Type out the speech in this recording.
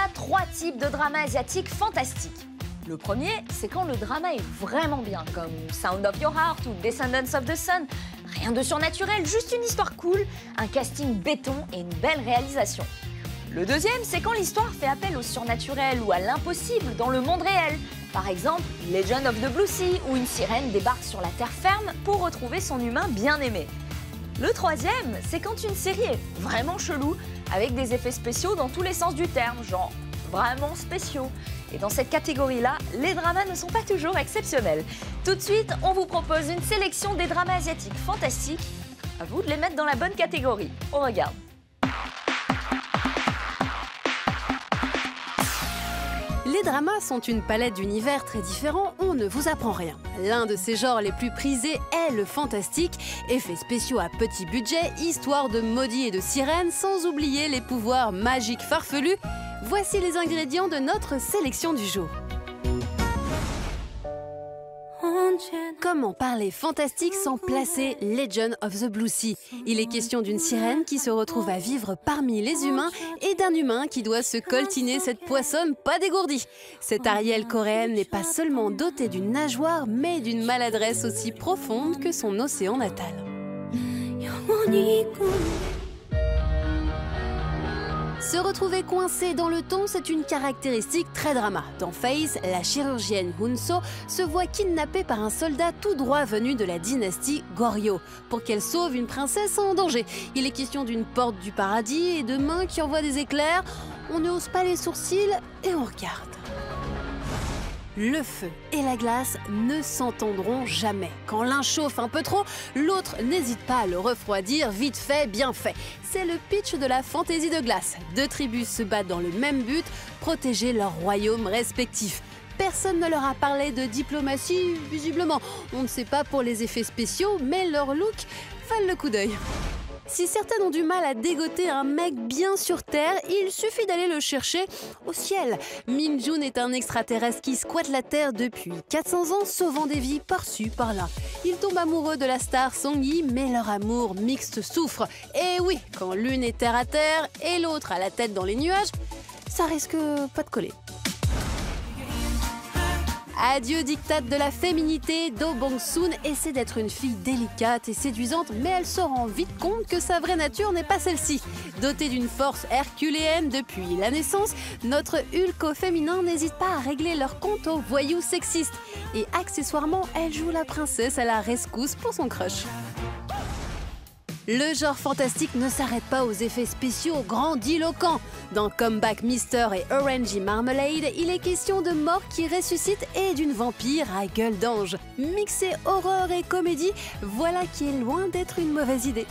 a 3 types de drama asiatique fantastiques. Le premier, c'est quand le drama est vraiment bien, comme Sound of Your Heart ou Descendants of the Sun. Rien de surnaturel, juste une histoire cool, un casting béton et une belle réalisation. Le deuxième, c'est quand l'histoire fait appel au surnaturel ou à l'impossible dans le monde réel. Par exemple, Legend of the Blue Sea, où une sirène débarque sur la terre ferme pour retrouver son humain bien-aimé. Le troisième, c'est quand une série est vraiment chelou, avec des effets spéciaux dans tous les sens du terme, genre vraiment spéciaux. Et dans cette catégorie-là, les dramas ne sont pas toujours exceptionnels. Tout de suite, on vous propose une sélection des dramas asiatiques fantastiques. À vous de les mettre dans la bonne catégorie. On regarde. Les dramas sont une palette d'univers très différents, on ne vous apprend rien. L'un de ces genres les plus prisés est le fantastique, effets spéciaux à petit budget, histoire de maudits et de sirènes, sans oublier les pouvoirs magiques farfelus. Voici les ingrédients de notre sélection du jour. Comment parler fantastique sans placer Legend of the Blue Sea? Il est question d'une sirène qui se retrouve à vivre parmi les humains et d'un humain qui doit se coltiner cette poissonne pas dégourdie. Cette Ariel coréenne n'est pas seulement dotée d'une nageoire, mais d'une maladresse aussi profonde que son océan natal. Se retrouver coincé dans le thon, c'est une caractéristique très drama. Dans Face, la chirurgienne Hunso se voit kidnappée par un soldat tout droit venu de la dynastie Goryeo pour qu'elle sauve une princesse en danger. Il est question d'une porte du paradis et de mains qui envoient des éclairs. On ne hausse pas les sourcils et on regarde. Le feu et la glace ne s'entendront jamais. Quand l'un chauffe un peu trop, l'autre n'hésite pas à le refroidir, vite fait, bien fait. C'est le pitch de la fantaisie de glace. 2 tribus se battent dans le même but, protéger leurs royaumes respectifs. Personne ne leur a parlé de diplomatie, visiblement. On ne sait pas pour les effets spéciaux, mais leur look valent le coup d'œil. Si certaines ont du mal à dégoter un mec bien sur Terre, il suffit d'aller le chercher au ciel. Min Jun est un extraterrestre qui squatte la Terre depuis 400 ans, sauvant des vies par-ci, par-là. Il tombe amoureux de la star Song Yi, mais leur amour mixte souffre. Et oui, quand l'une est terre à terre et l'autre a la tête dans les nuages, ça risque pas de coller. Adieu diktat de la féminité, Do Bong-soon essaie d'être une fille délicate et séduisante, mais elle se rend vite compte que sa vraie nature n'est pas celle-ci. Dotée d'une force herculéenne depuis la naissance, notre Hulk au féminin n'hésite pas à régler leur compte aux voyous sexistes. Et accessoirement, elle joue la princesse à la rescousse pour son crush. Le genre fantastique ne s'arrête pas aux effets spéciaux grandiloquents. Dans Comeback Mister et Orangey Marmalade, il est question de mort qui ressuscite et d'une vampire à gueule d'ange. Mixer horreur et comédie, voilà qui est loin d'être une mauvaise idée.